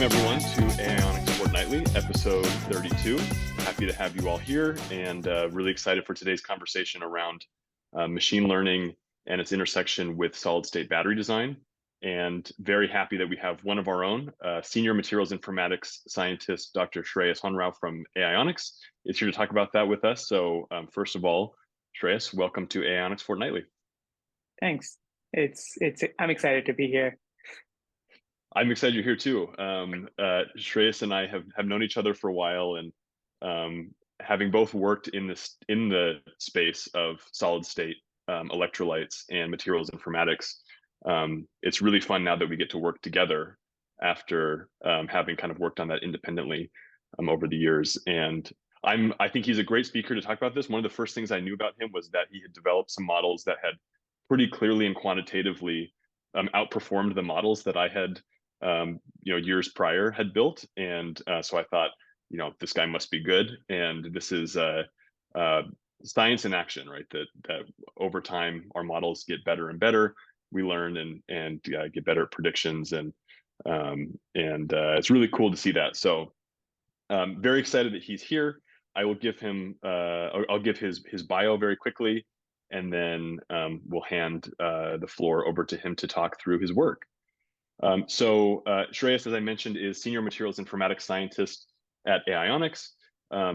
Welcome everyone to Aionics Fortnightly, episode 32. Happy to have you all here and really excited for today's conversation around machine learning and its intersection with solid state battery design. And very happy that we have one of our own, senior materials informatics scientist, Dr. Shreyas Honrao from Aionics is here to talk about that with us. So first of all, Shreyas, welcome to Aionics Fortnightly. Thanks. I'm excited to be here. I'm excited you're here too. Shreyas and I have known each other for a while, and having both worked in the space of solid state electrolytes and materials informatics, it's really fun now that we get to work together after having kind of worked on that independently over the years. And I think he's a great speaker to talk about this. One of the first things I knew about him was that he had developed some models that had pretty clearly and quantitatively outperformed the models that I had years prior had built. And so I thought, this guy must be good. And this is science in action, right? That over time, our models get better and better. We learn and get better at predictions. And it's really cool to see that. So very excited that he's here. I will give him, I'll give his bio very quickly, and then we'll hand the floor over to him to talk through his work. So Shreyas, as I mentioned, is Senior Materials Informatics Scientist at Aionics.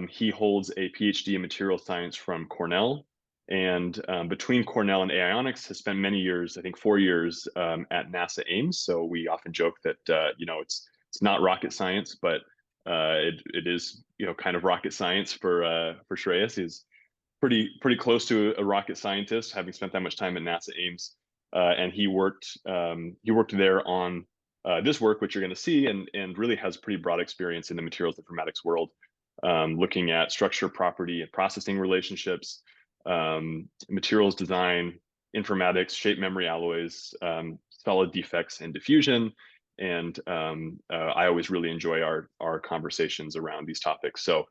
He holds a PhD in Material Science from Cornell, and between Cornell and Aionics has spent many years, I think 4 years, at NASA Ames. So we often joke that it's not rocket science, but it is kind of rocket science for Shreyas. He's pretty close to a rocket scientist, having spent that much time at NASA Ames. And he worked there on this work, which you're going to see, and really has pretty broad experience in the materials informatics world, looking at structure, property, and processing relationships, materials design, informatics, shape memory alloys, solid defects, and diffusion. And I always really enjoy our conversations around these topics. So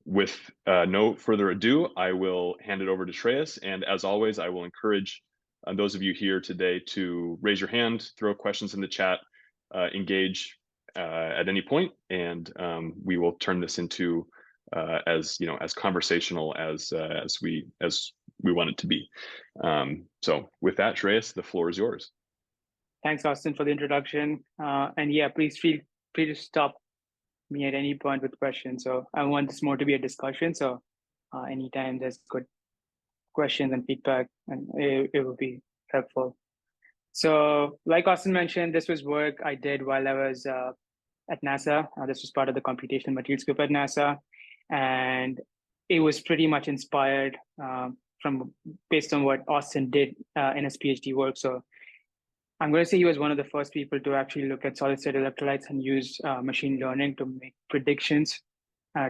with no further ado, I will hand it over to Shreyas. And as always, I will encourage those of you here today to raise your hand, throw questions in the chat, engage at any point, and we will turn this into as conversational as we want it to be. So with that, Shreyas, the floor is yours. Thanks, Austin, for the introduction. And yeah, please feel free to stop me at any point with questions. So I want this more to be a discussion. So anytime there's good questions and feedback, and it will be helpful. So like Austin mentioned, this was work I did while I was at NASA. This was part of the computational materials group at NASA. And it was pretty much inspired based on what Austin did in his PhD work. So I'm going to say he was one of the first people to actually look at solid state electrolytes and use machine learning to make predictions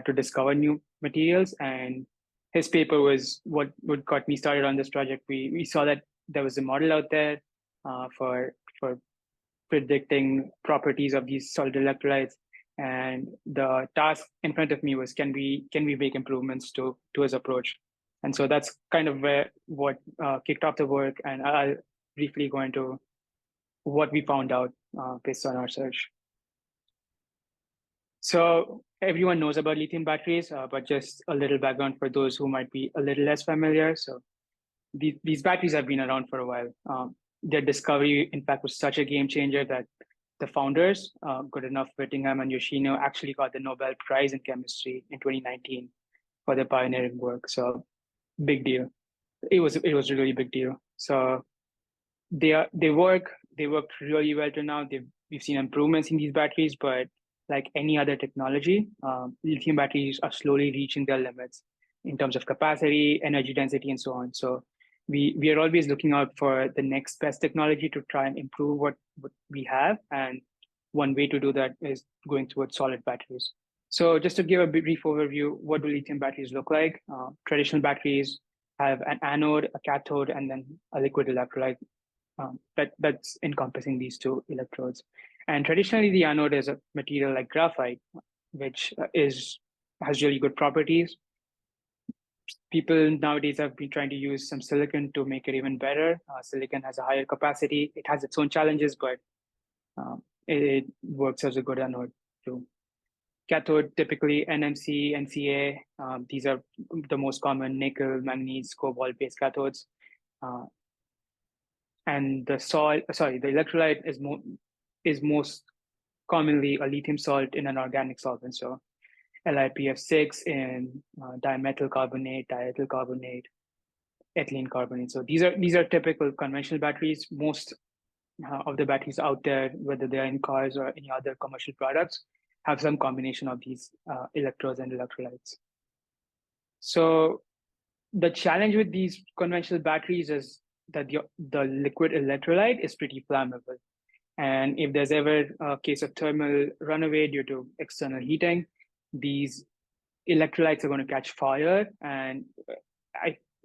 to discover new materials. And his paper was what got me started on this project. We saw that there was a model out there for predicting properties of these solid electrolytes. And the task in front of me was, can we make improvements to his approach? And so that's kind of what kicked off the work. And I'll briefly go into what we found out based on our search. So everyone knows about lithium batteries, but just a little background for those who might be a little less familiar. So these batteries have been around for a while. Their discovery, in fact, was such a game changer that the founders, Goodenough, Whittingham, and Yoshino, actually got the Nobel Prize in Chemistry in 2019 for their pioneering work. So big deal. It was a really big deal. So they work really well to now. We've seen improvements in these batteries, but like any other technology, lithium batteries are slowly reaching their limits in terms of capacity, energy density, and so on. So we are always looking out for the next best technology to try and improve what we have. And one way to do that is going towards solid batteries. So just to give a brief overview, what do lithium batteries look like? Traditional batteries have an anode, a cathode, and then a liquid electrolyte that's encompassing these two electrodes. And traditionally, the anode is a material like graphite, which has really good properties. People nowadays have been trying to use some silicon to make it even better. Silicon has a higher capacity. It has its own challenges, but it works as a good anode too. Cathode, typically NMC, NCA. These are the most common nickel, manganese, cobalt-based cathodes. And the electrolyte is most commonly a lithium salt in an organic solvent. So LiPF6 in dimethyl carbonate, diethyl carbonate, ethylene carbonate. So these are typical conventional batteries. Most of the batteries out there, whether they are in cars or any other commercial products, have some combination of these electrodes and electrolytes. So the challenge with these conventional batteries is that the liquid electrolyte is pretty flammable. And if there's ever a case of thermal runaway due to external heating, these electrolytes are going to catch fire. And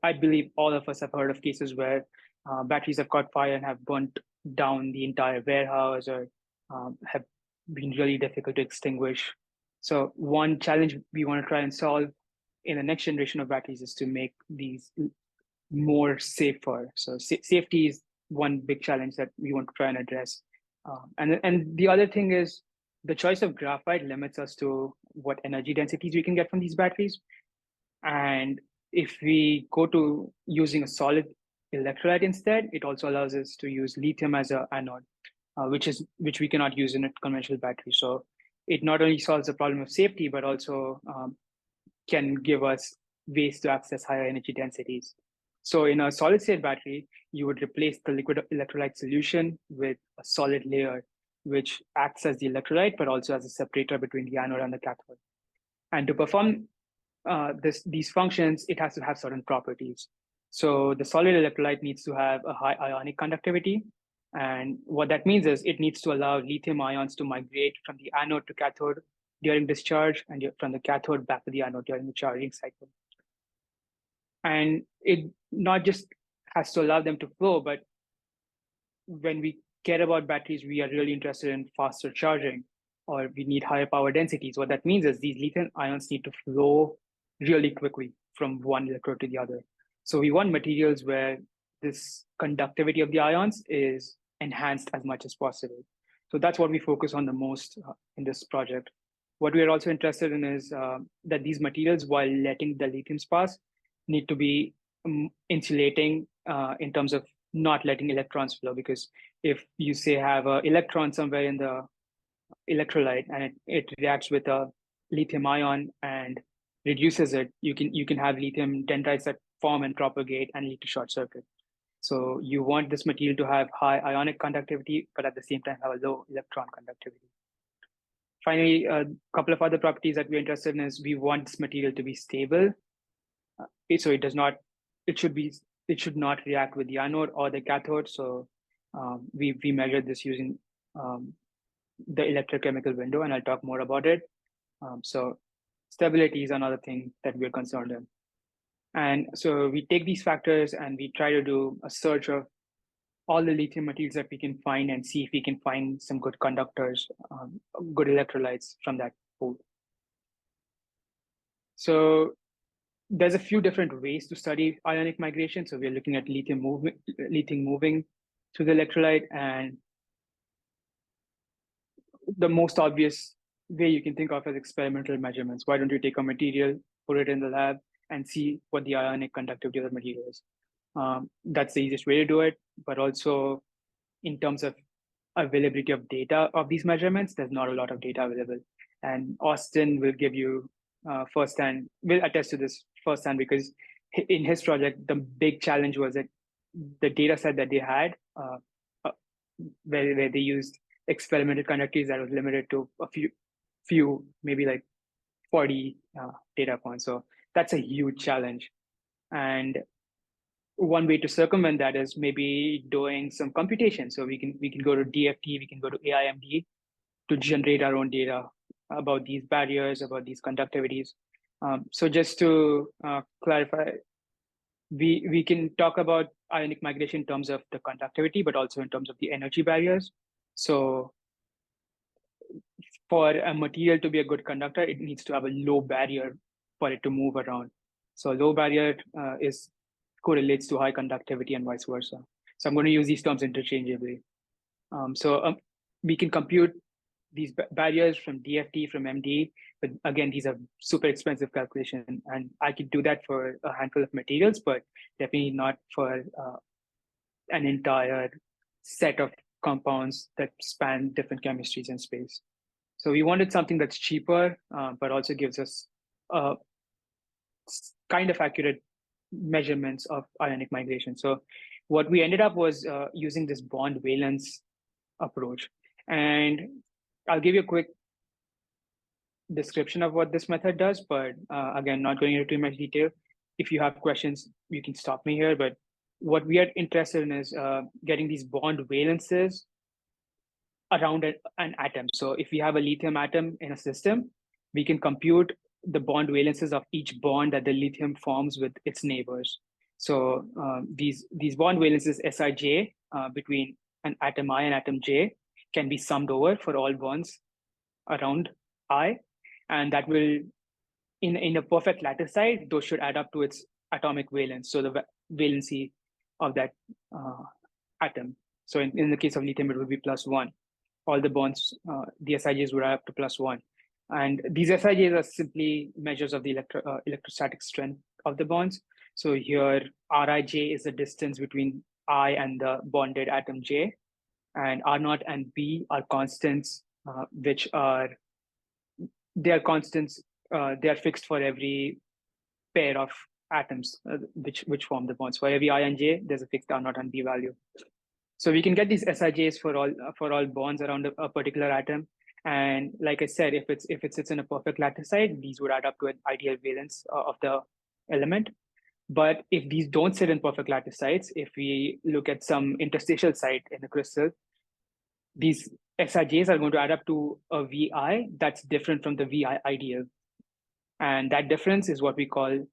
I believe all of us have heard of cases where batteries have caught fire and have burnt down the entire warehouse or have been really difficult to extinguish. So one challenge we want to try and solve in the next generation of batteries is to make these more safer. So safety is one big challenge that we want to try and address. And the other thing is the choice of graphite limits us to what energy densities we can get from these batteries. And if we go to using a solid electrolyte instead, it also allows us to use lithium as an anode, which we cannot use in a conventional battery. So it not only solves the problem of safety, but also can give us ways to access higher energy densities. So in a solid state battery, you would replace the liquid electrolyte solution with a solid layer, which acts as the electrolyte, but also as a separator between the anode and the cathode. And to perform these functions, it has to have certain properties. So the solid electrolyte needs to have a high ionic conductivity. And what that means is it needs to allow lithium ions to migrate from the anode to cathode during discharge and from the cathode back to the anode during the charging cycle. And it not just has to allow them to flow, but when we care about batteries, we are really interested in faster charging, or we need higher power densities. What that means is these lithium ions need to flow really quickly from one electrode to the other. So we want materials where this conductivity of the ions is enhanced as much as possible. So that's what we focus on the most in this project. What we are also interested in is that these materials, while letting the lithiums pass, need to be insulating in terms of not letting electrons flow. Because if you say have an electron somewhere in the electrolyte and it reacts with a lithium ion and reduces it, you can have lithium dendrites that form and propagate and lead to short circuit. So you want this material to have high ionic conductivity, but at the same time have a low electron conductivity. Finally, a couple of other properties that we're interested in is we want this material to be stable. So it should not react with the anode or the cathode. So we measured this using the electrochemical window, and I'll talk more about it. So stability is another thing that we're concerned in. And so we take these factors and we try to do a search of all the lithium materials that we can find and see if we can find some good conductors, good electrolytes from that pool. So there's a few different ways to study ionic migration. So we're looking at lithium moving to the electrolyte, and the most obvious way you can think of is experimental measurements. Why don't you take a material, put it in the lab, and see what the ionic conductivity of the material is? That's the easiest way to do it. But also, in terms of availability of data of these measurements, there's not a lot of data available. And Austin will give you firsthand, will attest to this firsthand, because in his project, the big challenge was that the data set that they had, where they used experimental conductivities that was limited to a few, maybe like 40 data points. So that's a huge challenge. And one way to circumvent that is maybe doing some computation. So we can go to DFT, we can go to AIMD to generate our own data about these barriers, about these conductivities. So just to clarify, we can talk about ionic migration in terms of the conductivity, but also in terms of the energy barriers. So for a material to be a good conductor, it needs to have a low barrier for it to move around. So low barrier correlates to high conductivity and vice versa. So I'm going to use these terms interchangeably. So we can compute these barriers from DFT, from MD, but again, these are super expensive calculation, and I could do that for a handful of materials, but definitely not for an entire set of compounds that span different chemistries and space. So we wanted something that's cheaper, but also gives us kind of accurate measurements of ionic migration. So what we ended up was using this bond valence approach. And I'll give you a quick description of what this method does, but again, not going into too much detail. If you have questions, you can stop me here. But what we are interested in is getting these bond valences around an atom. So if we have a lithium atom in a system, we can compute the bond valences of each bond that the lithium forms with its neighbors. So these bond valences Sij between an atom I and atom J can be summed over for all bonds around I, and that will, in a perfect latticide, those should add up to its atomic valence, so the valency of that atom. So in the case of lithium, it would be +1. All the bonds, the Sijs would add up to +1. And these Sijs are simply measures of the electrostatic strength of the bonds. So here, Rij is the distance between I and the bonded atom J, and R0 and B are constants, which are, they are constants, they are fixed for every pair of atoms which form the bonds. For every I and J, there's a fixed R0 and B value. So we can get these Sijs for all bonds around a particular atom. And like I said, if it sits in a perfect latticide, these would add up to an ideal valence of the element. But if these don't sit in perfect laticides, if we look at some interstitial site in the crystal, these Sijs are going to add up to a VI that's different from the VI ideal. And that difference is what we call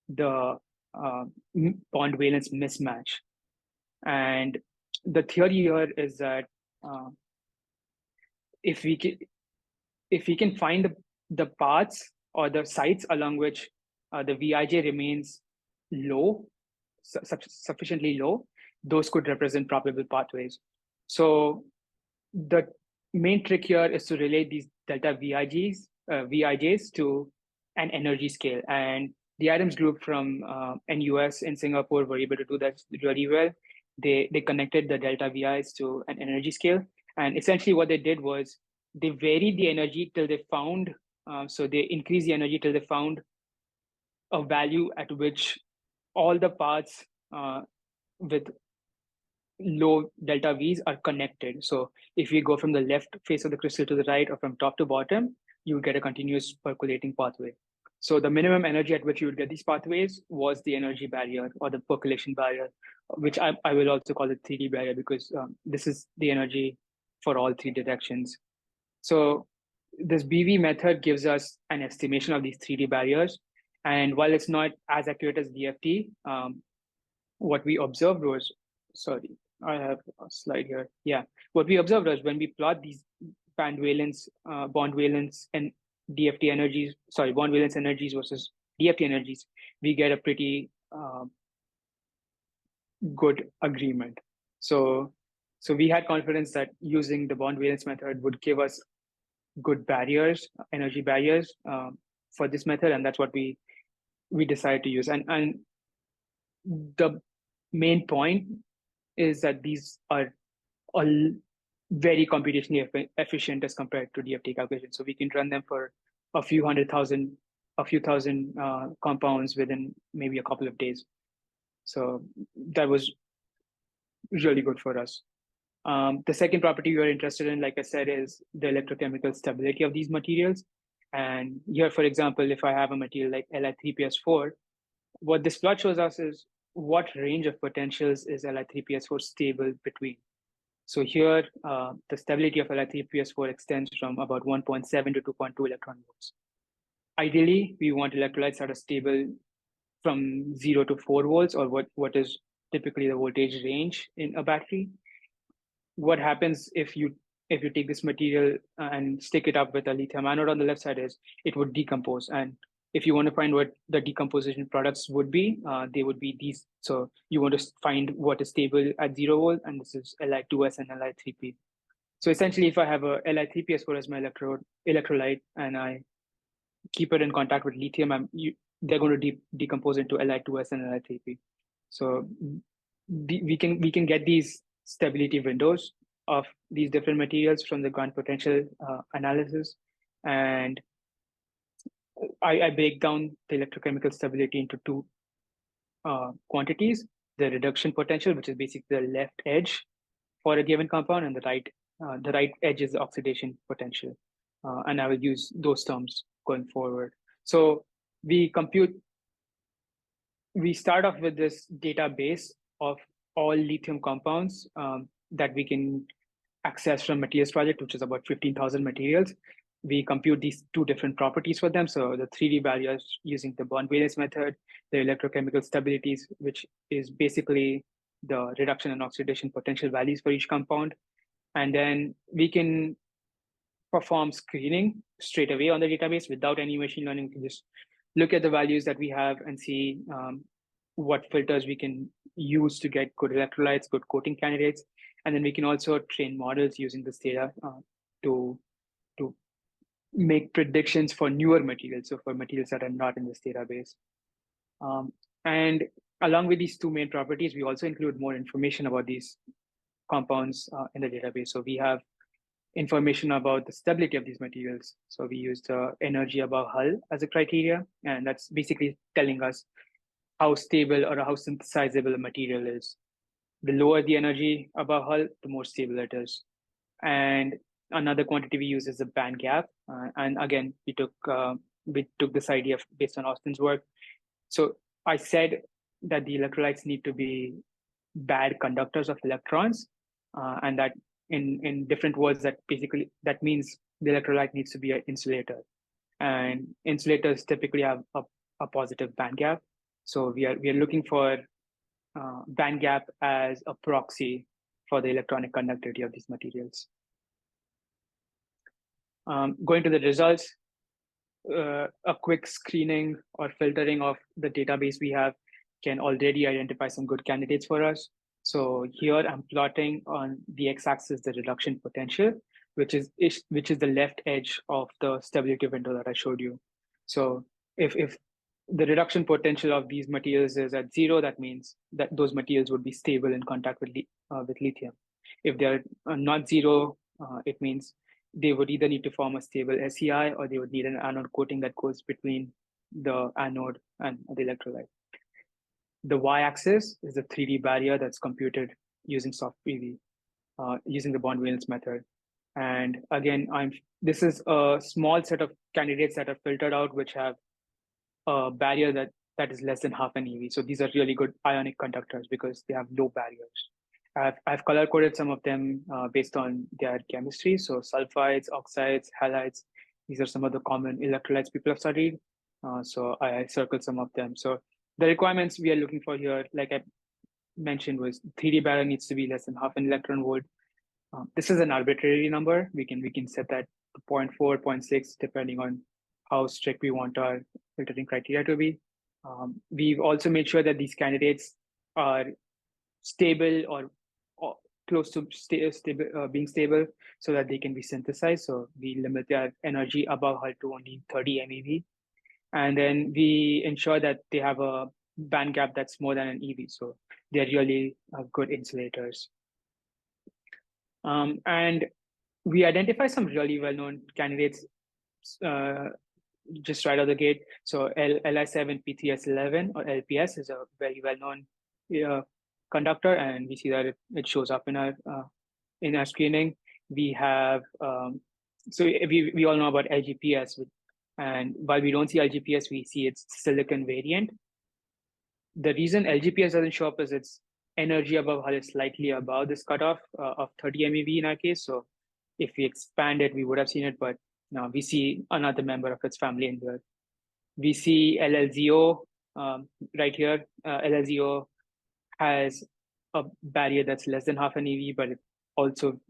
the bond valence mismatch. And the theory here is that if we can find the paths or the sites along which the Vij remains low, sufficiently low, those could represent probable pathways. So the main trick here is to relate these delta Vijs to an energy scale. And the Adams group from NUS in Singapore were able to do that really well. They connected the delta Vis to an energy scale. And essentially what they did was they varied the energy till they found, so they increased the energy till they found a value at which all the paths with low delta V's are connected. So if we go from the left face of the crystal to the right or from top to bottom, you would get a continuous percolating pathway. So the minimum energy at which you would get these pathways was the energy barrier or the percolation barrier, which I will also call it 3D barrier because this is the energy for all three directions. So this BV method gives us an estimation of these 3D barriers. And while it's not as accurate as DFT, what we observed was, sorry, I have a slide here. Yeah, what we observed was when we plot these bond valence and DFT energies, sorry, bond valence energies versus DFT energies, we get a pretty good agreement. So we had confidence that using the bond valence method would give us good barriers, energy barriers for this method, and that's what we decided to use. And the main point is that these are all very computationally efficient as compared to DFT calculations. So we can run them for a few thousand compounds within maybe a couple of days. So that was really good for us. The second property we were interested in, like I said, is the electrochemical stability of these materials. And here, for example, if I have a material like Li3PS4, what this plot shows us is what range of potentials is Li3PS4 stable between. So here, the stability of Li3PS4 extends from about 1.7 to 2.2 electron volts. Ideally, we want electrolytes that are stable from 0 to 4 volts, or what is typically the voltage range in a battery. What happens if you take this material and stick it up with a lithium anode on the left side is it would decompose. And if you want to find what the decomposition products would be, they would be these. So you want to find what is stable at 0 volt, and this is Li2S and Li3P. So essentially, if I have a Li3PS4 as my electrolyte and I keep it in contact with lithium, they're going to decompose into Li2S and Li3P. So we can get these stability windows of these different materials from the ground potential analysis, and I break down the electrochemical stability into two quantities: the reduction potential, which is basically the left edge for a given compound, and the right edge is the oxidation potential. And I will use those terms going forward. So we start off with this database of all lithium compounds that we can access from materials project, which is about 15,000 materials. We compute these two different properties for them. So the 3D barriers using the bond valence method, the electrochemical stabilities, which is basically the reduction and oxidation potential values for each compound. And then we can perform screening straight away on the database without any machine learning. We can just look at the values that we have and see what filters we can use to get good electrolytes, good coating candidates. And then we can also train models using this data to make predictions for newer materials, so for materials that are not in this database. And along with these two main properties, we also include more information about these compounds in the database. So we have information about the stability of these materials. So we use the energy above hull as a criteria, and that's basically telling us how stable or how synthesizable a material is. The lower the energy above hull, the more stable it is. And another quantity we use is the band gap. And again, we took this idea based on Austin's work. So I said that the electrolytes need to be bad conductors of electrons, and that in different words, that means the electrolyte needs to be an insulator. And insulators typically have a positive band gap. So we are looking for band gap as a proxy for the electronic conductivity of these materials. Going to the results, a quick screening or filtering of the database we have can already identify some good candidates for us. So here I'm plotting on the x-axis the reduction potential, which is the left edge of the stability window that I showed you. So if the reduction potential of these materials is at 0, that means that those materials would be stable in contact with lithium. If they're not 0, it means they would either need to form a stable SEI or they would need an anode coating that goes between the anode and the electrolyte. The y-axis is the 3D barrier that's computed using soft PV, using the bond valence method. And again, this is a small set of candidates that are filtered out, which have a barrier that is less than half an EV. So these are really good ionic conductors because they have low barriers. I've color coded some of them based on their chemistry. So sulfides, oxides, halides, these are some of the common electrolytes people have studied. So I circled some of them. So the requirements we are looking for here, like I mentioned, was 3D barrier needs to be less than half an electron volt. This is an arbitrary number. We can set that to 0.4, 0.6, depending on how strict we want our filtering criteria to be. We've also made sure that these candidates are stable or close to being stable so that they can be synthesized. So we limit their energy above hull to only 30 MeV. And then we ensure that they have a band gap that's more than an EV. So they're really good insulators. And we identify some really well-known candidates just right out of the gate. So Li7P3S11 or LPS is a very well-known conductor, and we see that it shows up in our screening. We have so we all know about LGPS, and while we don't see LGPS, we see its silicon variant. The reason LGPS doesn't show up is its energy above hull is slightly above this cutoff of 30 MeV in our case. So if we expand it, we would have seen it, but now we see another member of its family in here. We see LLZO right here. LLZO has a barrier that's less than half an EV, but it's also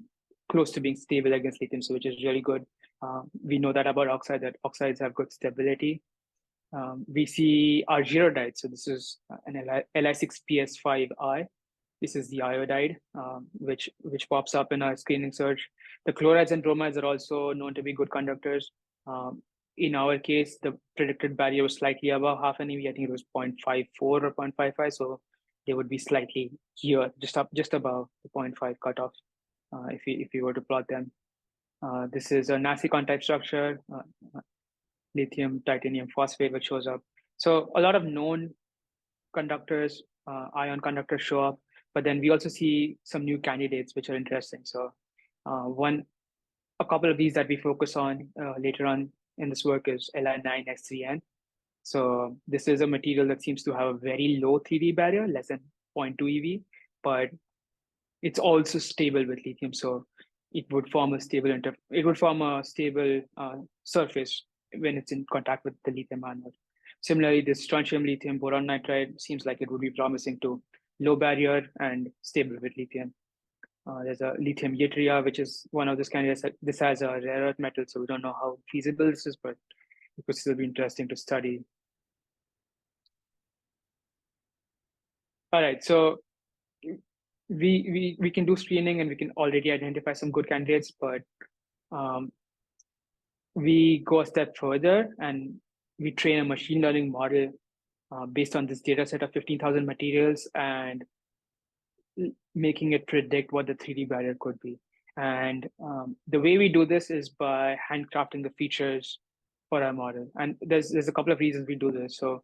close to being stable against lithium, so which is really good. We know that about oxide, that oxides have good stability. We see argyrodite, so this is an Li6PS5i. This is the iodide, which pops up in our screening search. The chlorides and bromides are also known to be good conductors. In our case, the predicted barrier was slightly above half an EV. I think it was 0.54 or 0.55. So they would be slightly here, just above the 0.5 cutoff, if you were to plot them. This is a Nasicon type structure, lithium titanium phosphate, which shows up. So a lot of known conductors, ion conductors show up, but then we also see some new candidates which are interesting. So a couple of these that we focus on later on in this work is Li9S3N. So this is a material that seems to have a very low 3D barrier, less than 0.2 EV, but it's also stable with lithium. So it would form a stable surface when it's in contact with the lithium anode. Similarly, this strontium lithium boron nitride seems like it would be promising to low barrier and stable with lithium. There's a lithium yttria, which is one of those candidates. This has a rare earth metal, so we don't know how feasible this is, but it could still be interesting to study. All right, so we can do screening and we can already identify some good candidates, but we go a step further and we train a machine learning model based on this data set of 15,000 materials and making it predict what the 3D barrier could be. And the way we do this is by handcrafting the features for our model. And there's a couple of reasons we do this. So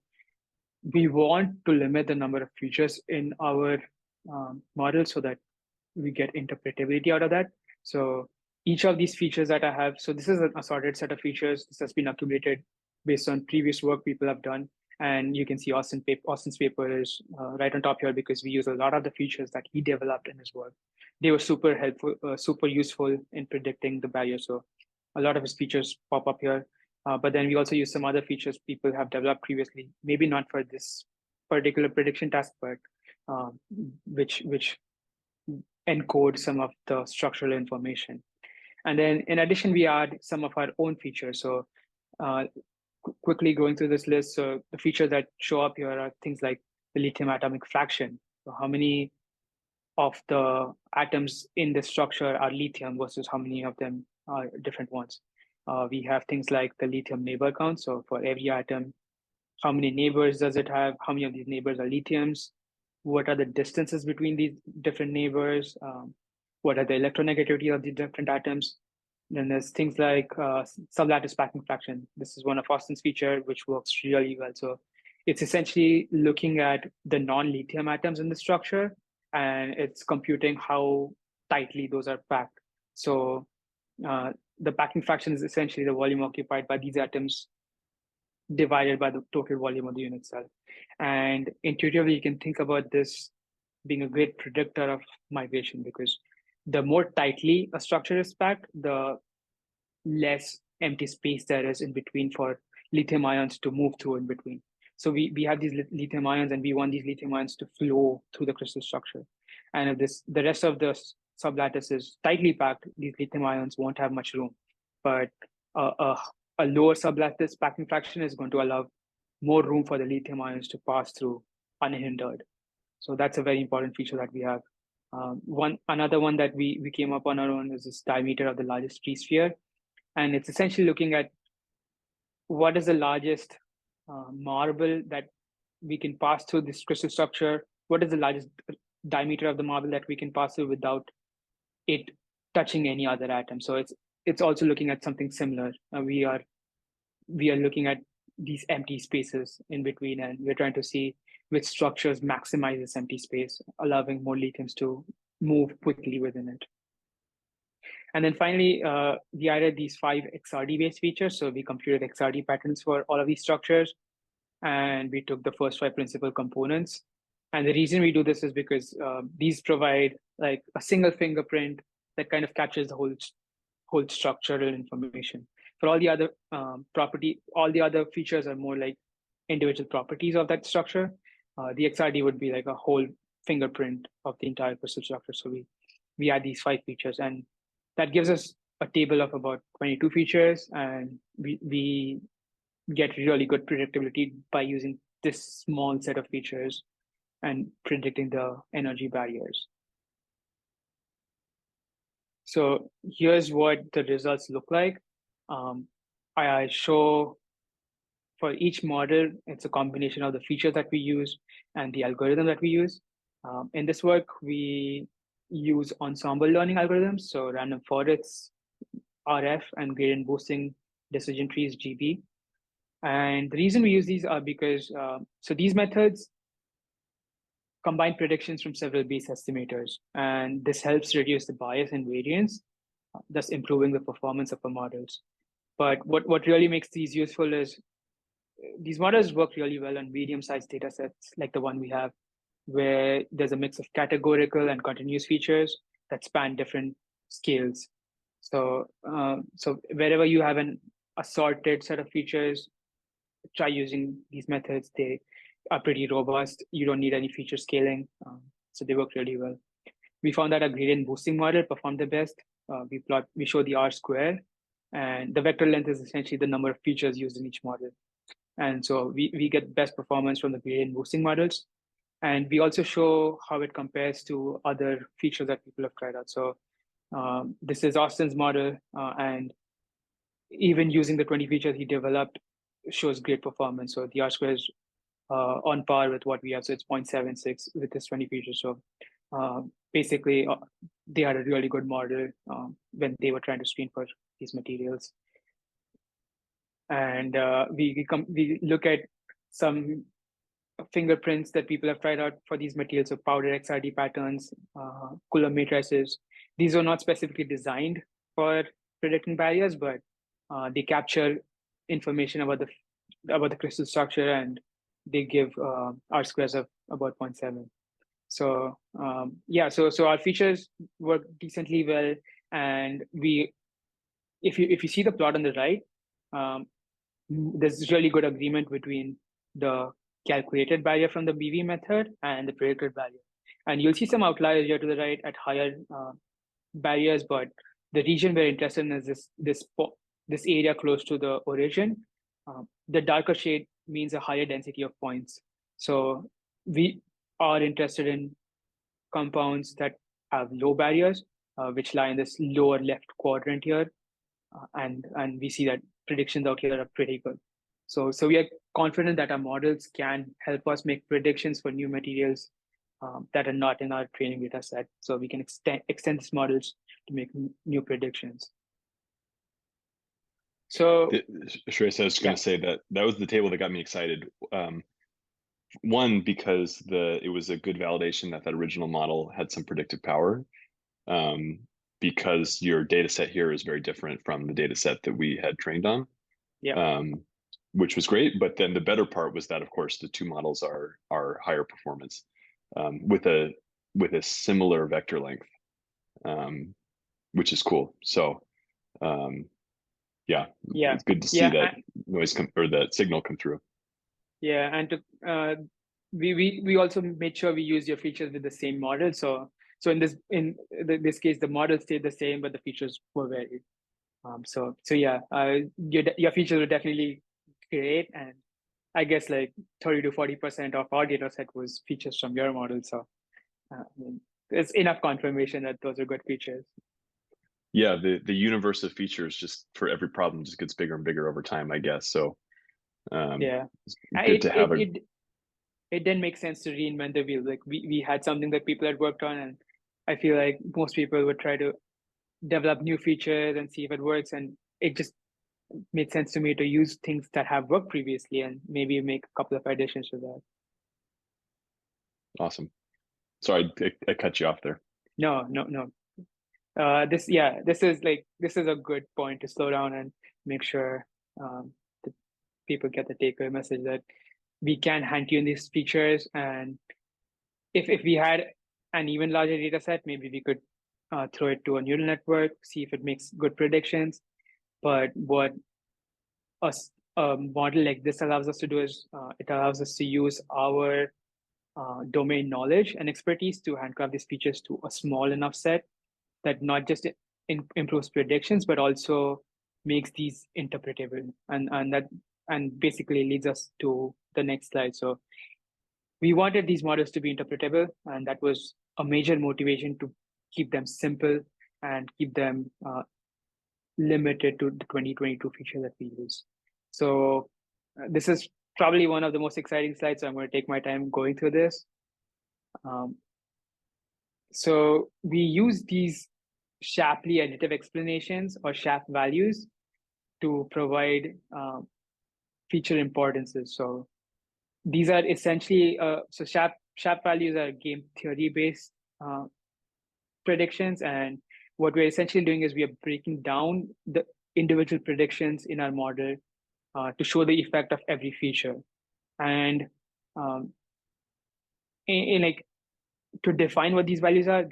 we want to limit the number of features in our model so that we get interpretability out of that. So each of these features that I have, so this is an assorted set of features. This has been accumulated based on previous work people have done. And you can see Austin's paper is right on top here because we use a lot of the features that he developed in his work. They were super helpful, super useful in predicting the barrier. So a lot of his features pop up here. But then we also use some other features people have developed previously, maybe not for this particular prediction task, but which encode some of the structural information. And then in addition, we add some of our own features. So quickly going through this list, so the features that show up here are things like the lithium atomic fraction. So how many of the atoms in the structure are lithium versus how many of them are different ones. We have things like the lithium neighbor count. So for every atom, how many neighbors does it have? How many of these neighbors are lithiums? What are the distances between these different neighbors? What are the electronegativity of the different atoms? Then there's things like sublattice packing fraction. This is one of Austin's feature, which works really well. So it's essentially looking at the non-lithium atoms in the structure, and it's computing how tightly those are packed. So the packing fraction is essentially the volume occupied by these atoms divided by the total volume of the unit cell. And intuitively, you can think about this being a great predictor of migration because the more tightly a structure is packed, the less empty space there is in between for lithium ions to move through in between. So we have these lithium ions and we want these lithium ions to flow through the crystal structure. And if the rest of the sublattice is tightly packed, these lithium ions won't have much room. But a lower sublattice packing fraction is going to allow more room for the lithium ions to pass through unhindered. So that's a very important feature that we have. Another one that we came up on our own is this diameter of the largest free sphere. And it's essentially looking at what is the largest marble that we can pass through this crystal structure. What is the largest diameter of the marble that we can pass through without it touching any other atom? So it's also looking at something similar. We are looking at these empty spaces in between, and we're trying to see which structures maximize this empty space, allowing more lithiums to move quickly within it. And then finally, we added these 5 XRD-based features. So we computed XRD patterns for all of these structures, and we took the first 5 principal components. And the reason we do this is because these provide like a single fingerprint that kind of captures the whole structural information. For all the other all the other features are more like individual properties of that structure. The XRD would be like a whole fingerprint of the entire crystal structure. So we add these 5 features, and that gives us a table of about 22 features, and we get really good predictability by using this small set of features and predicting the energy barriers. So here's what the results look like. I show for each model, it's a combination of the features that we use and the algorithm that we use. In this work, we use ensemble learning algorithms, so random forests, RF, and gradient boosting decision trees, GB. And the reason we use these are because, so these methods combine predictions from several base estimators, and this helps reduce the bias and variance, thus improving the performance of our models. But what really makes these useful is these models work really well on medium-sized data sets like the one we have, where there's a mix of categorical and continuous features that span different scales. So wherever you have an assorted set of features, try using these methods. They are pretty robust. You don't need any feature scaling, so they work really well. We found that a gradient boosting model performed the best. We show the R square, and the vector length is essentially the number of features used in each model. And so we get best performance from the gradient boosting models. And we also show how it compares to other features that people have tried out. So this is Austin's model, and even using the 20 features he developed shows great performance. So the R square is on par with what we have. So it's 0.76 with this 20 features. So basically, they had a really good model when they were trying to screen for these materials. And we look at some fingerprints that people have tried out for these materials, so powder XRD patterns, Coulomb matrices. These are not specifically designed for predicting barriers, but they capture information about the crystal structure, and they give R squares of about 0.7. So yeah, so our features work decently well, and if you see the plot on the right, there's really good agreement between the calculated barrier from the BV method and the predicted barrier. And you'll see some outliers here to the right at higher barriers, but the region we're interested in is this area close to the origin. The darker shade means a higher density of points. So we are interested in compounds that have low barriers, which lie in this lower left quadrant here. And we see that predictions out here are pretty good. So we are confident that our models can help us make predictions for new materials that are not in our training data set. So we can extend these models to make new predictions. So Shreyas, I was going to say that was the table that got me excited. One, because it was a good validation that original model had some predictive power. Because your data set here is very different from the data set that we had trained on, which was great. But then the better part was that, of course, the two models are higher performance with a similar vector length, which is cool. So it's good to see that noise or that signal come through. Yeah, and we also made sure we use your features with the same model. So in this case, the model stayed the same, but the features were varied. So yeah, your features were definitely great, and I guess like 30 to 40% of our data set was features from your model. So it's enough confirmation that those are good features. Yeah, the universe of features just for every problem just gets bigger and bigger over time, I guess. So it's good to have it didn't make sense to reinvent the wheel. Like we had something that people had worked on, and I feel like most people would try to develop new features and see if it works. And it just made sense to me to use things that have worked previously and maybe make a couple of additions to that. Awesome. Sorry, I cut you off there. No. This is a good point to slow down and make sure that people get the takeaway message that we can hand tune these features, and if we had an even larger data set, maybe we could throw it to a neural network, see if it makes good predictions. But what a model like this allows us to do is it allows us to use our domain knowledge and expertise to handcraft these features to a small enough set that not just improves predictions, but also makes these interpretable. And basically leads us to the next slide. So We wanted these models to be interpretable, and that was a major motivation to keep them simple and keep them limited to the 2022 feature that we use. So this is probably one of the most exciting slides, so I'm going to take my time going through this. So we use these Shapley additive explanations or SHAP values to provide feature importances. So these are essentially, so SHAP values are game theory based predictions. And what we're essentially doing is we are breaking down the individual predictions in our model to show the effect of every feature. And um, in like to define what these values are,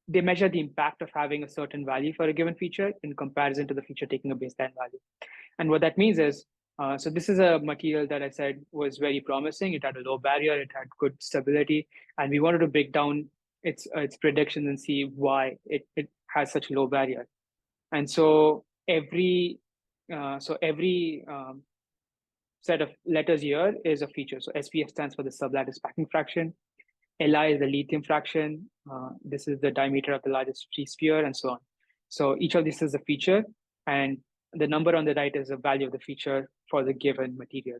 they measure the impact of having a certain value for a given feature in comparison to the feature taking a baseline value. And what that means is, so this is a material that I said was very promising. It had a low barrier, it had good stability, and we wanted to break down its predictions and see why it has such low barrier. And so every set of letters here is a feature. So SPF stands for the sublattice packing fraction. Li is the lithium fraction. This is the diameter of the largest free sphere, and so on. So each of these is a feature, and the number on the right is the value of the feature for the given material.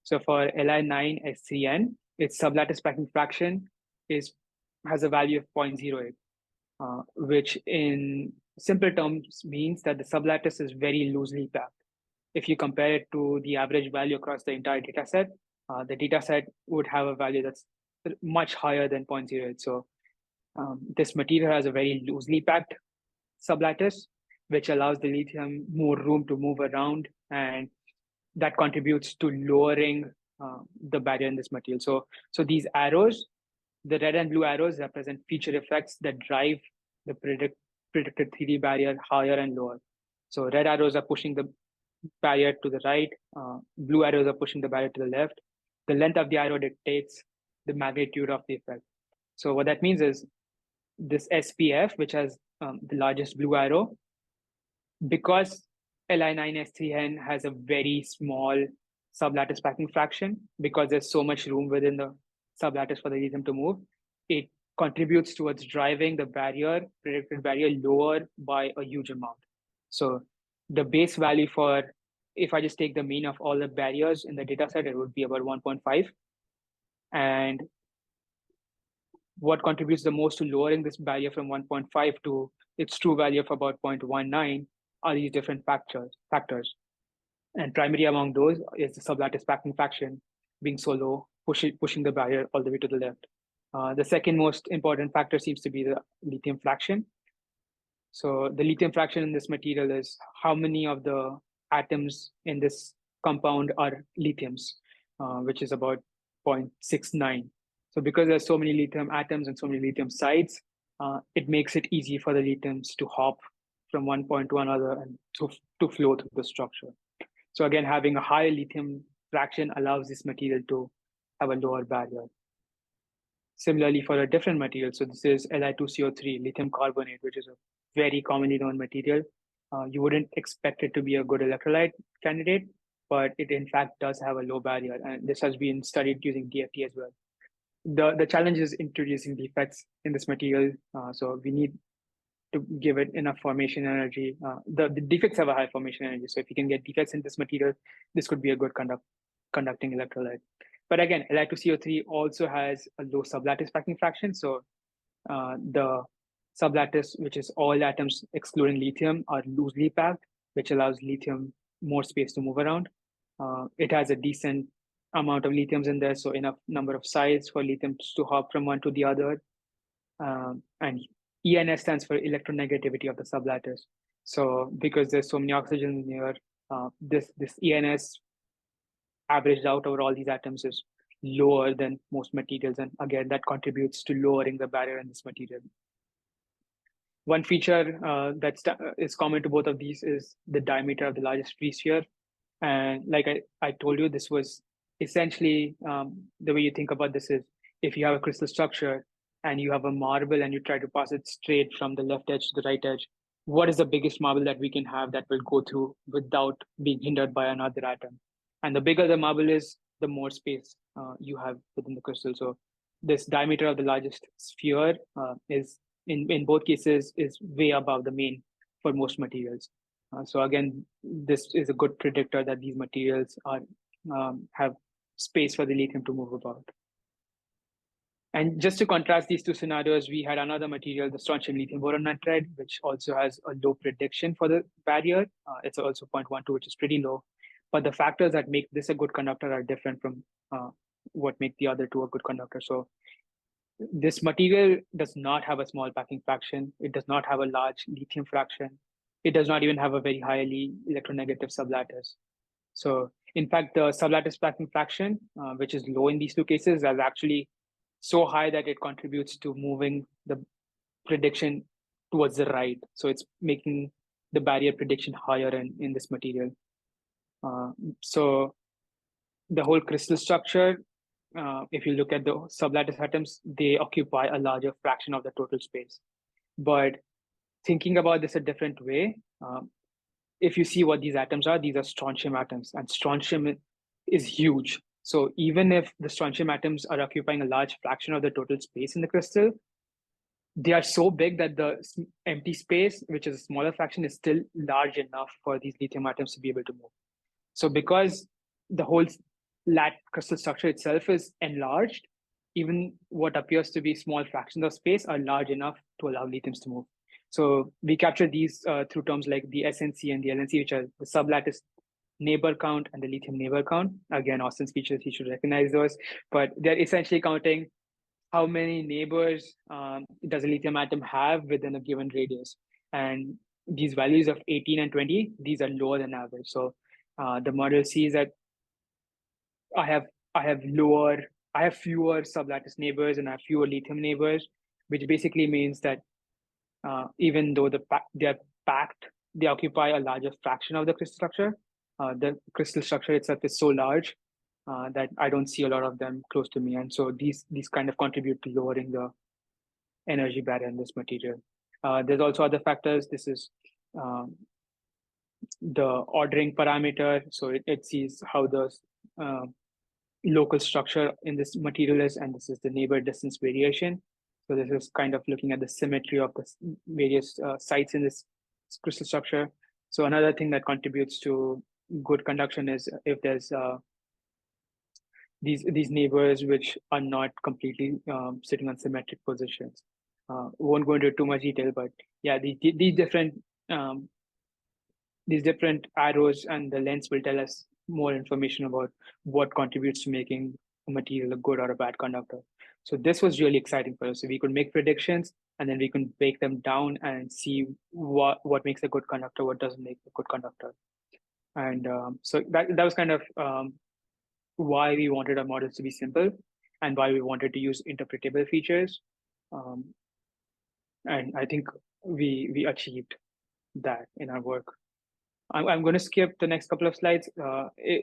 So for Li9S3N, its sublattice packing fraction has a value of 0.08, which in simple terms means that the sublattice is very loosely packed. If you compare it to the average value across the entire data set, the data set would have a value that's much higher than 0.08. So this material has a very loosely packed sublattice, which allows the lithium more room to move around, and that contributes to lowering the barrier in this material. So these arrows, the red and blue arrows, represent feature effects that drive the predicted 3D barrier higher and lower. So red arrows are pushing the barrier to the right, blue arrows are pushing the barrier to the left. The length of the arrow dictates the magnitude of the effect. So what that means is this SPF, which has the largest blue arrow, because Li9S3N has a very small sublattice packing fraction, because there's so much room within the sublattice for the lithium to move, it contributes towards driving the predicted barrier lower by a huge amount. So the base value for, if I just take the mean of all the barriers in the data set, it would be about 1.5. And what contributes the most to lowering this barrier from 1.5 to its true value of about 0.19 are these different factors. And primary among those is the sublattice packing fraction being so low, pushing the barrier all the way to the left. The second most important factor seems to be the lithium fraction. So the lithium fraction in this material is how many of the atoms in this compound are lithiums, which is about 0.69. So because there's so many lithium atoms and so many lithium sites, it makes it easy for the lithiums to hop from one point to another and to flow through the structure. So again, having a high lithium fraction allows this material to have a lower barrier. Similarly, for a different material, so this is Li2CO3, lithium carbonate, which is a very commonly known material. You wouldn't expect it to be a good electrolyte candidate, but it in fact does have a low barrier, and this has been studied using DFT as well. The challenge is introducing defects in this material, so we need to give it enough formation energy. The defects have a high formation energy, so if you can get defects in this material, this could be a good conducting electrolyte. But again, Li2CO3 also has a low sublattice packing fraction. So the sublattice, which is all atoms excluding lithium, are loosely packed, which allows lithium more space to move around. It has a decent amount of lithiums in there, so enough number of sites for lithiums to hop from one to the other. And ENS stands for electronegativity of the sublattice. So because there's so many oxygens here, this ENS averaged out over all these atoms is lower than most materials. And again, that contributes to lowering the barrier in this material. One feature that is common to both of these is the diameter of the largest free sphere. And like I told you, this was essentially the way you think about this is if you have a crystal structure and you have a marble and you try to pass it straight from the left edge to the right edge, what is the biggest marble that we can have that will go through without being hindered by another atom? And the bigger the marble is, the more space you have within the crystal. So this diameter of the largest sphere is in both cases is way above the mean for most materials. So again, this is a good predictor that these materials are have space for the lithium to move about. And just to contrast these two scenarios, we had another material, the strontium lithium boron nitride, which also has a low prediction for the barrier. It's also 0.12, which is pretty low. But the factors that make this a good conductor are different from what make the other two a good conductor. So this material does not have a small packing fraction. It does not have a large lithium fraction. It does not even have a very highly electronegative sublattice. So in fact, the sublattice packing fraction, which is low in these two cases, is actually so high that it contributes to moving the prediction towards the right. So it's making the barrier prediction higher in this material. So the whole crystal structure, if you look at the sublattice atoms, they occupy a larger fraction of the total space. But thinking about this a different way, if you see what these atoms are strontium atoms, and strontium is huge. So even if the strontium atoms are occupying a large fraction of the total space in the crystal, they are so big that the empty space, which is a smaller fraction, is still large enough for these lithium atoms to be able to move. So because the whole crystal structure itself is enlarged, even what appears to be small fractions of space are large enough to allow lithiums to move. So we capture these through terms like the SNC and the LNC, which are the sublattice neighbor count and the lithium neighbor count. Again, Austin's features, he should recognize those, but they're essentially counting how many neighbors does a lithium atom have within a given radius. And these values of 18 and 20, these are lower than average. So the model sees that I have fewer sublattice neighbors and I have fewer lithium neighbors, which basically means that even though they're packed, they occupy a larger fraction of the crystal structure. The crystal structure itself is so large that I don't see a lot of them close to me, and so these kind of contribute to lowering the energy barrier in this material. There's also other factors. This is the ordering parameter, so it sees how the local structure in this material is, and this is the neighbor distance variation. So this is kind of looking at the symmetry of the various sites in this crystal structure. So another thing that contributes to good conduction is if there's these neighbors which are not completely sitting on symmetric positions. Won't go into too much detail, but yeah, these different arrows and the lens will tell us more information about what contributes to making a material a good or a bad conductor. So this was really exciting for us. So we could make predictions and then we can break them down and see what makes a good conductor, what doesn't make a good conductor. And so that was kind of why we wanted our models to be simple and why we wanted to use interpretable features. And I think we achieved that in our work. I'm going to skip the next couple of slides.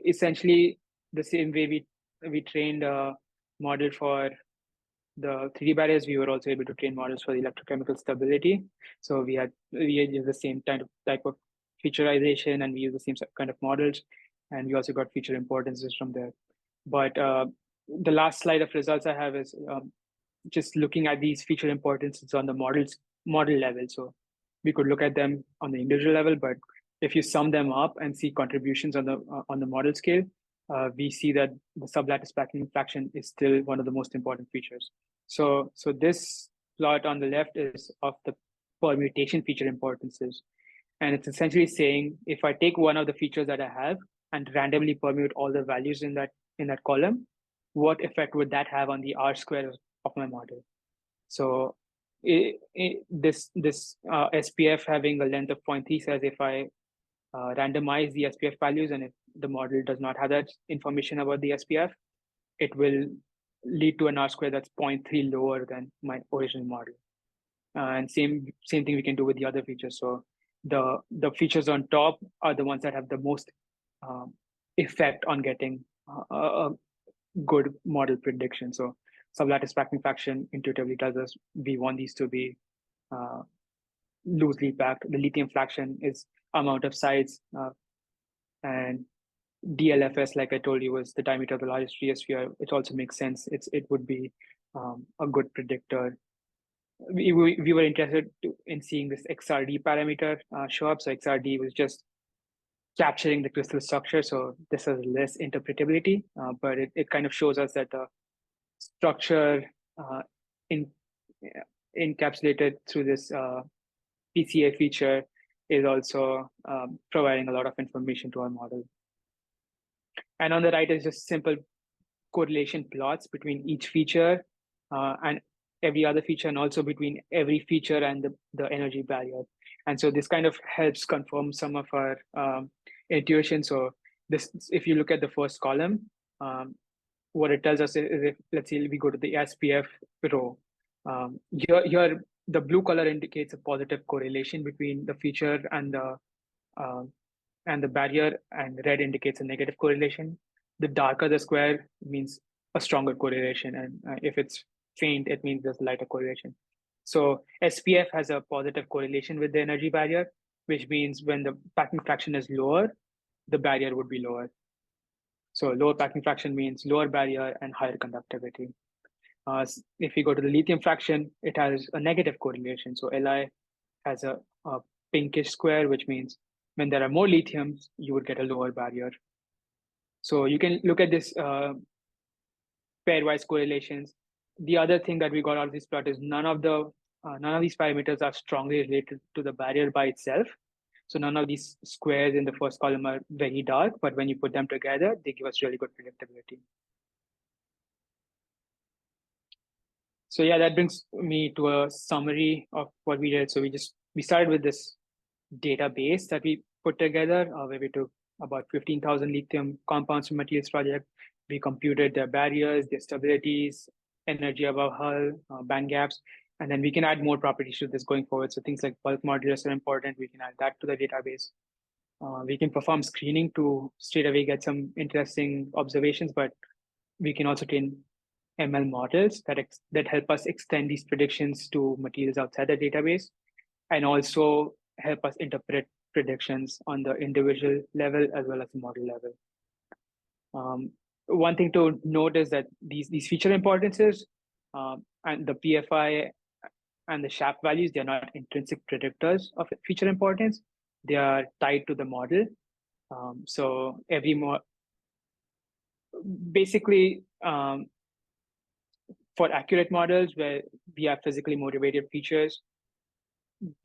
Essentially, the same way we trained a model for the 3D barriers, we were also able to train models for the electrochemical stability. So we used the same type of featureization, and we use the same kind of models, and we also got feature importances from there. But the last slide of results I have is just looking at these feature importances on the model level. So we could look at them on the individual level, but if you sum them up and see contributions on the model scale, we see that the sublattice packing fraction is still one of the most important features. So this plot on the left is of the permutation feature importances. And it's essentially saying, if I take one of the features that I have and randomly permute all the values in that column, what effect would that have on the R square of my model? So this SPF having a length of 0.3 says if I randomize the SPF values and if the model does not have that information about the SPF, it will lead to an R square that's 0.3 lower than my original model. And same thing we can do with the other features. So the features on top are the ones that have the most effect on getting a good model prediction. So sublattice packing fraction intuitively tells us we want these to be loosely packed. The lithium fraction is amount of sites, and DLFS, like I told you, was the diameter of the largest geosphere. It also makes sense. It would be a good predictor. We were interested in seeing this XRD parameter show up. So XRD was just capturing the crystal structure. So this has less interpretability, but it kind of shows us that the structure in encapsulated through this PCA feature is also providing a lot of information to our model. And on the right is just simple correlation plots between each feature and every other feature, and also between every feature and the energy barrier. And so this kind of helps confirm some of our intuition. So this, if you look at the first column, what it tells us is if, let's say we go to the SPF row, here the blue color indicates a positive correlation between the feature and the barrier, and red indicates a negative correlation. The darker the square means a stronger correlation, and if it's faint, it means there's lighter correlation. So SPF has a positive correlation with the energy barrier, which means when the packing fraction is lower, the barrier would be lower. So lower packing fraction means lower barrier and higher conductivity. If we go to the lithium fraction, it has a negative correlation. So Li has a pinkish square, which means when there are more lithiums, you would get a lower barrier. So you can look at this pairwise correlations. The other thing that we got out of this plot is none of these parameters are strongly related to the barrier by itself. So none of these squares in the first column are very dark, but when you put them together, they give us really good predictability. So yeah, that brings me to a summary of what we did. So we started with this database that we put together, where we took about 15,000 lithium compounds from materials project. We computed their barriers, their stabilities, energy above hull, band gaps, and then we can add more properties to this going forward. So things like bulk modulus are important. We can add that to the database. We can perform screening to straight away get some interesting observations, but we can also train ML models that help us extend these predictions to materials outside the database, and also help us interpret predictions on the individual level as well as the model level. One thing to note is that these feature importances and the PFI and the SHAP values, they're not intrinsic predictors of feature importance. They are tied to the model. So basically, for accurate models where we have physically motivated features,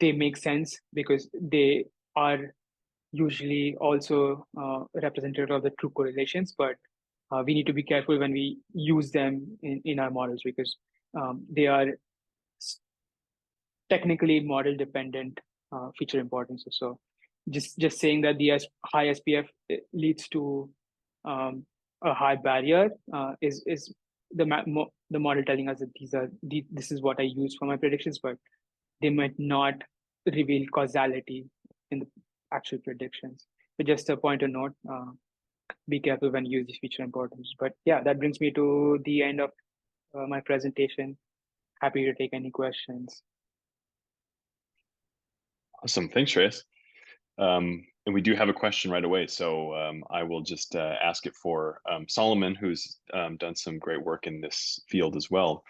they make sense because they are usually also representative of the true correlations, but we need to be careful when we use them in our models because they are technically model dependent feature importances. So just saying that the high SPF leads to a high barrier is the model telling us that this is what I use for my predictions, but they might not reveal causality in the actual predictions. So just a point to note, be careful when you use these feature importance. But yeah, that brings me to the end of my presentation. Happy to take any questions. Awesome. Thanks, Shreyas. And we do have a question right away. So I will just ask it for Solomon, who's done some great work in this field as well.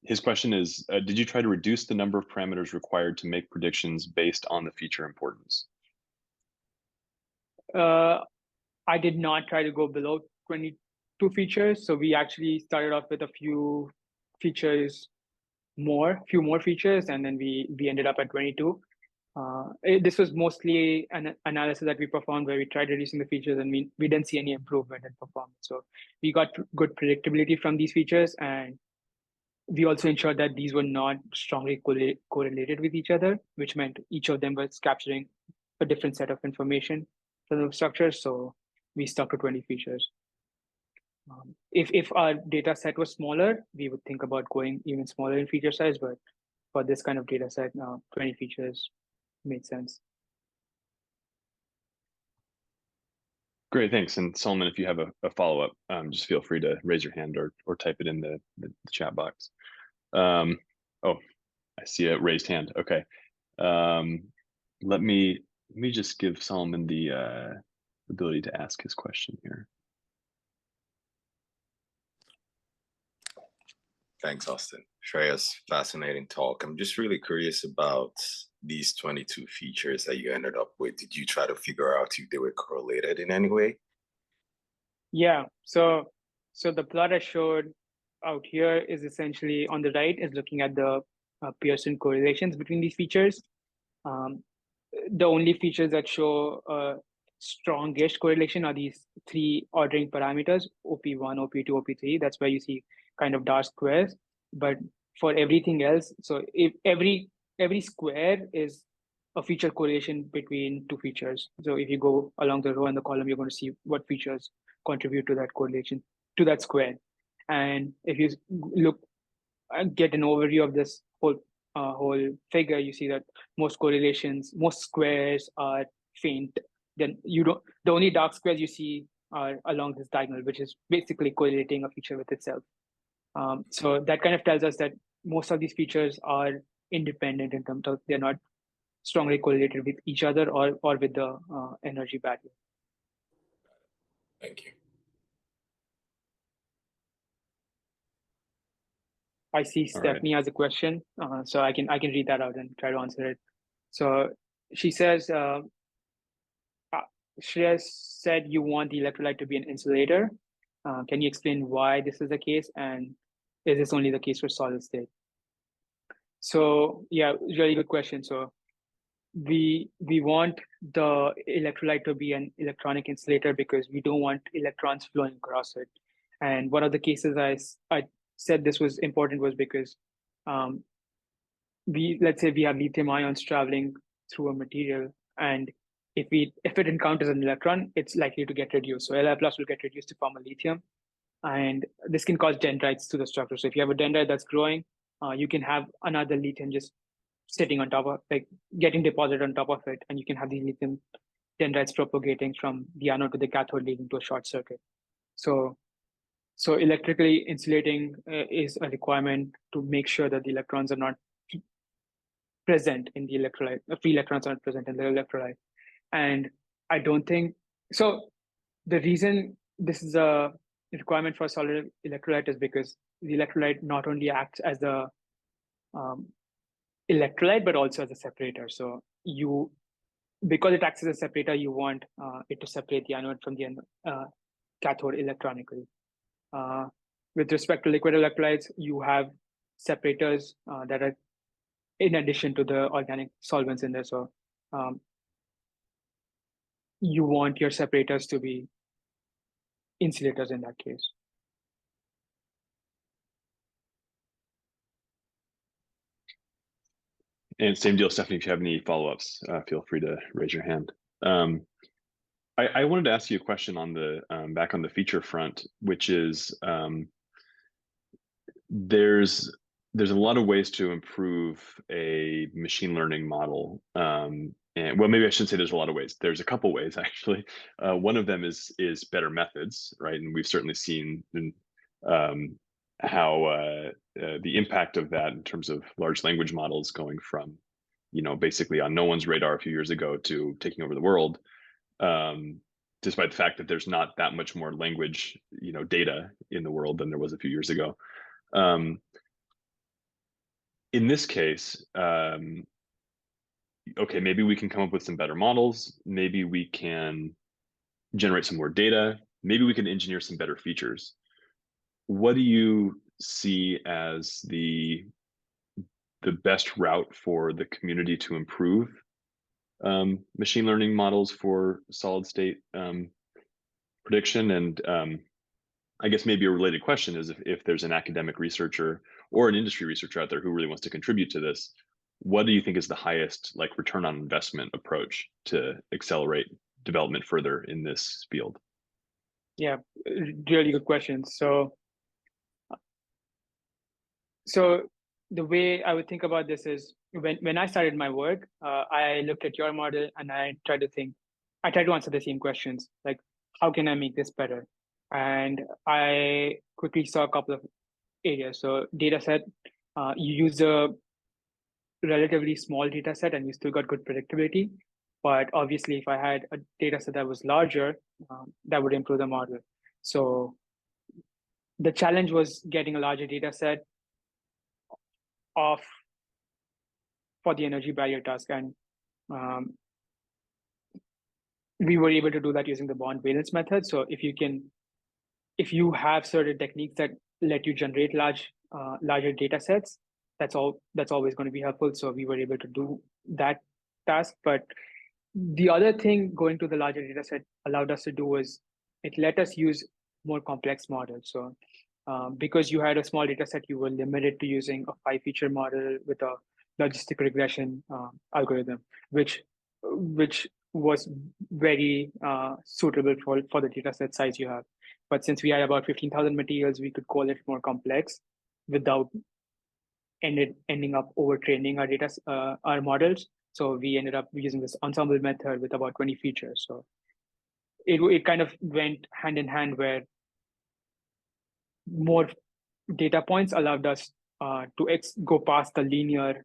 His question is, did you try to reduce the number of parameters required to make predictions based on the feature importance? I did not try to go below 22 features. So we actually started off with a few more features, and then we ended up at 22. This was mostly an analysis that we performed where we tried reducing the features and we didn't see any improvement in performance. So we got good predictability from these features, and we also ensured that these were not strongly correlated with each other, which meant each of them was capturing a different set of information from the structures. So we stuck to 20 features. If our data set was smaller, we would think about going even smaller in feature size, but for this kind of data set, 20 features made sense. Great, thanks. And Solomon, if you have a follow-up, just feel free to raise your hand or type it in the chat box. Oh, I see a raised hand. Okay. Let me just give Solomon the ability to ask his question here. Thanks, Austin. Shreyas, fascinating talk. I'm just really curious about these 22 features that you ended up with. Did you try to figure out if they were correlated in any way? Yeah. So the plot I showed out here is essentially on the right is looking at the Pearson correlations between these features. The only features that show a strongish correlation are these three ordering parameters, OP1, OP2, OP3. That's where you see kind of dark squares. But for everything else, so if every square is a feature correlation between two features. So if you go along the row and the column, you're going to see what features contribute to that correlation, to that square. And if you look and get an overview of this whole figure, you see that most correlations, most squares are faint. Then the only dark squares you see are along this diagonal, which is basically correlating a feature with itself. So that kind of tells us that most of these features are independent in terms of they're not strongly correlated with each other or with the energy battery. Thank you. I see Stephanie has a question, so I can read that out and try to answer it. So she says, Shreyas said you want the electrolyte to be an insulator. Can you explain why this is the case, and is this only the case for solid state? So yeah, really good question. So we want the electrolyte to be an electronic insulator because we don't want electrons flowing across it. And one of the cases I said this was important was because let's say we have lithium ions traveling through a material, and if it encounters an electron, it's likely to get reduced. So Li plus will get reduced to form a lithium, and this can cause dendrites to the structure. So if you have a dendrite that's growing, you can have another lithium just sitting on top of, like, getting deposited on top of it, and you can have these lithium dendrites propagating from the anode to the cathode, leading to a short circuit. So electrically insulating is a requirement to make sure that the electrons are not present in the electrolyte. Free electrons are not present in the electrolyte. And I don't think so. The reason this is a requirement for a solid electrolyte is because the electrolyte not only acts as the electrolyte but also as a separator. So because it acts as a separator, you want it to separate the anode from the cathode electronically. With respect to liquid electrolytes, you have separators that are in addition to the organic solvents in there. So you want your separators to be insulators in that case. And same deal, Stephanie, if you have any follow-ups, feel free to raise your hand. I wanted to ask you a question on the back on the feature front, which is there's a lot of ways to improve a machine learning model. And well, maybe I shouldn't say there's a lot of ways. There's a couple ways actually. One of them is better methods, right? And we've certainly seen how the impact of that in terms of large language models going from, basically on no one's radar a few years ago to taking over the world. Despite the fact that there's not that much more language, data in the world than there was a few years ago. In this case, okay, maybe we can come up with some better models. Maybe we can generate some more data. Maybe we can engineer some better features. What do you see as the best route for the community to improve machine learning models for solid state prediction? And I guess maybe a related question is if there's an academic researcher or an industry researcher out there who really wants to contribute to this, what do you think is the highest return on investment approach to accelerate development further in this field? Yeah, really good question. So the way I would think about this is when I started my work, I looked at your model and I tried to answer the same questions, like, how can I make this better? And I quickly saw a couple of areas. So data set, you use a relatively small data set and you still got good predictability. But obviously, if I had a data set that was larger, that would improve the model. So the challenge was getting a larger data set of for the energy barrier task. And um, we were able to do that using the bond valence method. So if you have certain techniques that let you generate larger data sets, that's always going to be helpful. So we were able to do that task. But the other thing going to the larger data set allowed us to do was it let us use more complex models. So because you had a small data set, you were limited to using a 5-feature model with a logistic regression algorithm, which was very suitable for the data set size you have. But since we had about 15,000 materials, we could call it more complex without ending up overtraining our models. So we ended up using this ensemble method with about 20 features. So it kind of went hand in hand, where more data points allowed us to go past the linear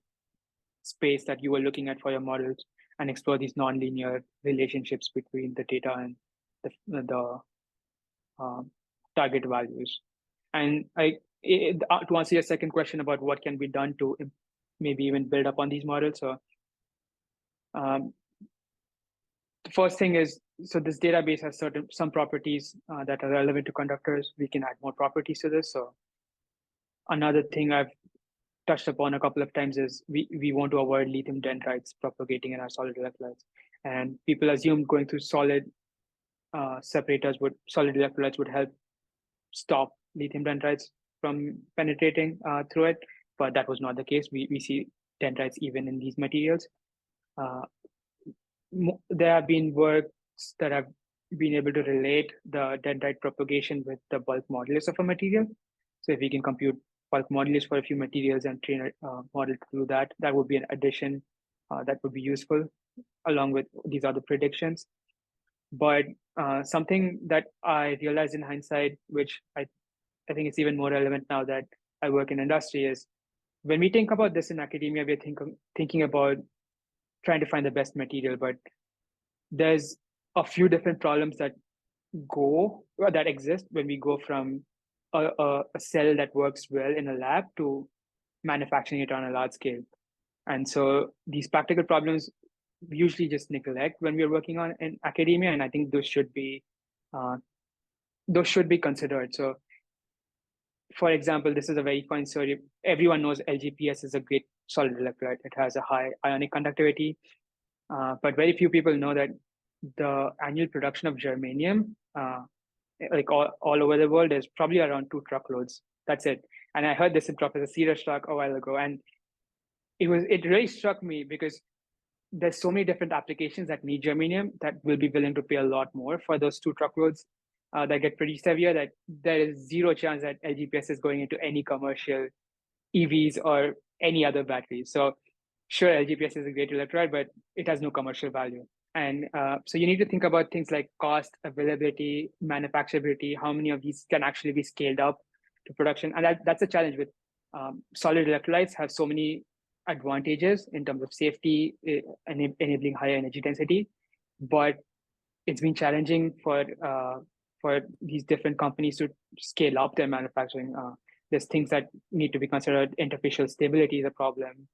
space that you were looking at for your models and explore these nonlinear relationships between the data and the target values. And to answer your second question about what can be done to maybe even build up on these models. So the first thing is, so this database has some properties that are relevant to conductors. We can add more properties to this. So another thing I've touched upon a couple of times is we want to avoid lithium dendrites propagating in our solid electrolytes. And people assume going through solid electrolytes would help stop lithium dendrites from penetrating through it, but that was not the case. We see dendrites even in these materials. There have been works that have been able to relate the dendrite propagation with the bulk modulus of a material. So if we can compute bulk modulus for a few materials and train a model to do that, that would be an addition that would be useful along with these other predictions. But something that I realized in hindsight, which I think it's even more relevant now that I work in industry, is when we think about this in academia, we're thinking about trying to find the best material, but there's a few different problems that exist when we go from a cell that works well in a lab to manufacturing it on a large scale. And so these practical problems we usually just neglect when we're working on in academia, and I think those should be considered. So for example, this is a very fine story. Everyone knows LGPS is a great solid electrolyte. It has a high ionic conductivity, but very few people know that the annual production of germanium, like all over the world, is probably around 2 truckloads. That's it. And I heard this in Professor Cedar's talk a while ago, and it really struck me because there's so many different applications that need germanium that will be willing to pay a lot more for those 2 truckloads that get pretty severe, that there is zero chance that LGPS is going into any commercial EVs or any other batteries. So sure, LGPS is a great electrolyte, but it has no commercial value. And so you need to think about things like cost, availability, manufacturability, how many of these can actually be scaled up to production. And that's a challenge with solid electrolytes have so many advantages in terms of safety and enabling higher energy density. But it's been challenging for these different companies to scale up their manufacturing. There's things that need to be considered. Interfacial stability is a problem.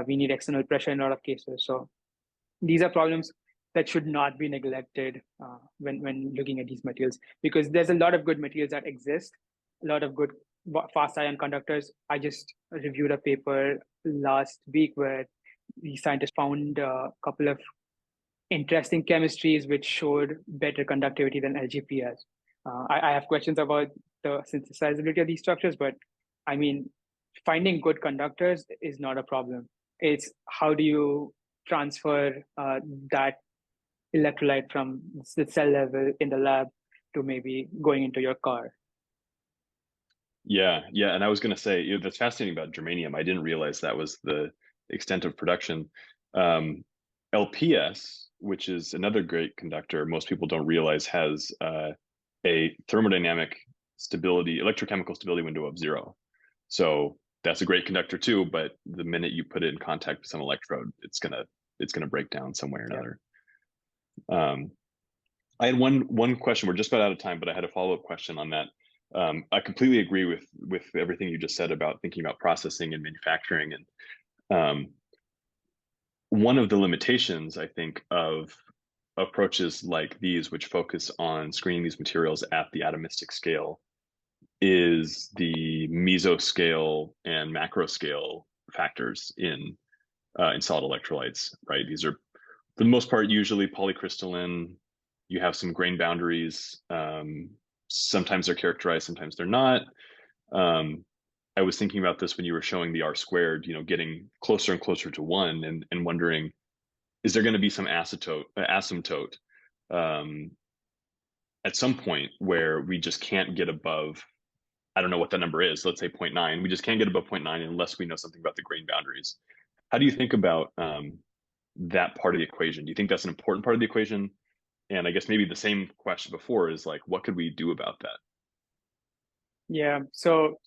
We need external pressure in a lot of cases. So these are problems that should not be neglected when looking at these materials, because there's a lot of good materials that exist, a lot of good fast ion conductors. I just reviewed a paper last week where the scientists found a couple of interesting chemistries which showed better conductivity than LGPS. I have questions about the synthesizability of these structures, but I mean, finding good conductors is not a problem. It's how do you transfer that electrolyte from the cell level in the lab to maybe going into your car. Yeah, and I was going to say, that's fascinating about germanium. I didn't realize that was the extent of production. LPS, which is another great conductor, most people don't realize has a thermodynamic stability, electrochemical stability window of 0. So that's a great conductor too, but the minute you put it in contact with some electrode, it's gonna break down some way or another. I had one question. We're just about out of time, but I had a follow-up question on that. I completely agree with everything you just said about thinking about processing and manufacturing. And one of the limitations, I think, of approaches like these, which focus on screening these materials at the atomistic scale, is the mesoscale and macro scale factors in solid electrolytes, right? These are, for the most part, usually polycrystalline. You have some grain boundaries. Sometimes they're characterized, sometimes they're not. I was thinking about this when you were showing the R squared, getting closer and closer to one, and wondering, is there going to be some asymptote at some point where we just can't get above, I don't know what the number is, let's say 0.9. We just can't get above 0.9 unless we know something about the grain boundaries. How do you think about that part of the equation? Do you think that's an important part of the equation? And I guess maybe the same question before is like, what could we do about that? Yeah. So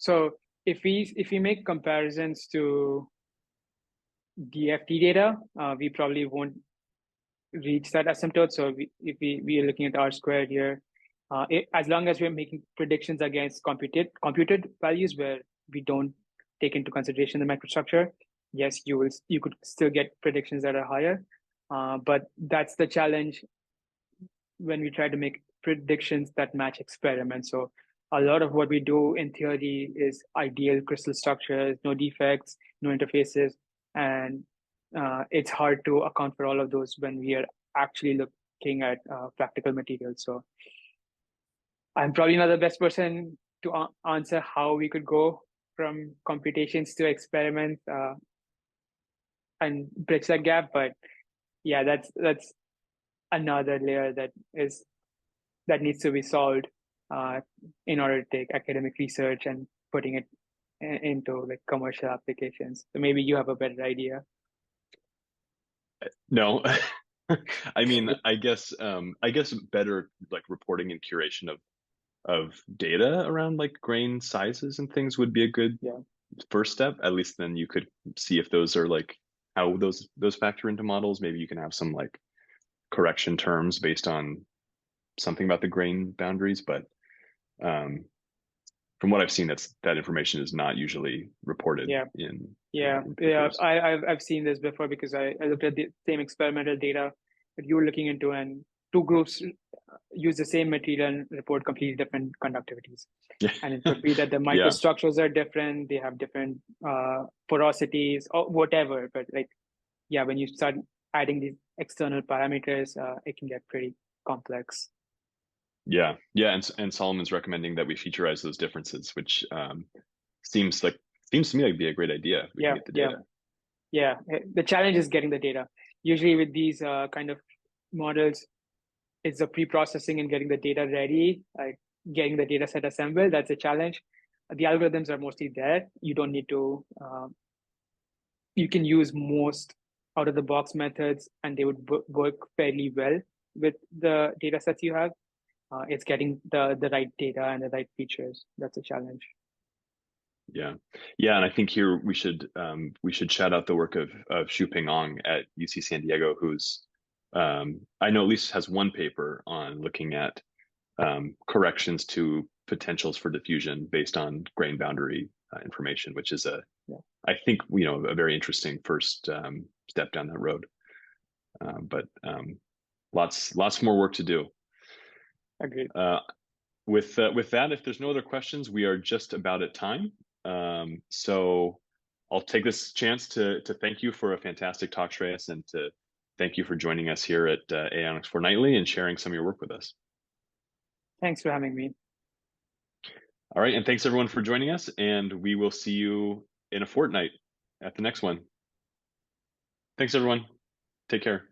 if we make comparisons to DFT data, we probably won't reach that asymptote. So if we are looking at R squared here, as long as we're making predictions against computed values where we don't take into consideration the microstructure, yes, you could still get predictions that are higher. But that's the challenge when we try to make predictions that match experiments. So a lot of what we do in theory is ideal crystal structures, no defects, no interfaces, and it's hard to account for all of those when we are actually looking at practical materials. So I'm probably not the best person to answer how we could go from computations to experiments and bridge that gap. But yeah, that's another layer that needs to be solved in order to take academic research and putting it into like commercial applications. So maybe you have a better idea. No, I mean, I guess better like reporting and curation of data around like grain sizes and things would be a good first step. At least then you could see if those are like how those factor into models. Maybe you can have some like correction terms based on something about the grain boundaries, but from what I've seen, that information is not usually reported in papers. I've seen this before because I looked at the same experimental data that you were looking into, and two groups use the same material and report completely different conductivities. And it could be that the microstructures are different, they have different porosities or whatever. But like, when you start adding these external parameters, it can get pretty complex. Yeah, and Solomon's recommending that we featureize those differences, which seems to me like be a great idea. We can get the data. Yeah. The challenge is getting the data. Usually with these kind of models, it's the pre-processing and getting the data ready, like getting the data set assembled. That's a challenge. The algorithms are mostly there. You don't need to. You can use most out-of-the-box methods, and they would work fairly well with the data sets you have. It's getting the right data and the right features. That's a challenge. Yeah, and I think here we should shout out the work of Xuping Ong at UC San Diego, who's I know at least has one paper on looking at corrections to potentials for diffusion based on grain boundary information, which is I think a very interesting first step down that road. But lots more work to do. Agreed. With that, if there's no other questions, we are just about at time. So I'll take this chance to thank you for a fantastic talk, Shreyas, and to thank you for joining us here at Aionics Fortnightly and sharing some of your work with us. Thanks for having me. All right, and thanks everyone for joining us, and we will see you in a fortnight at the next one. Thanks everyone. Take care.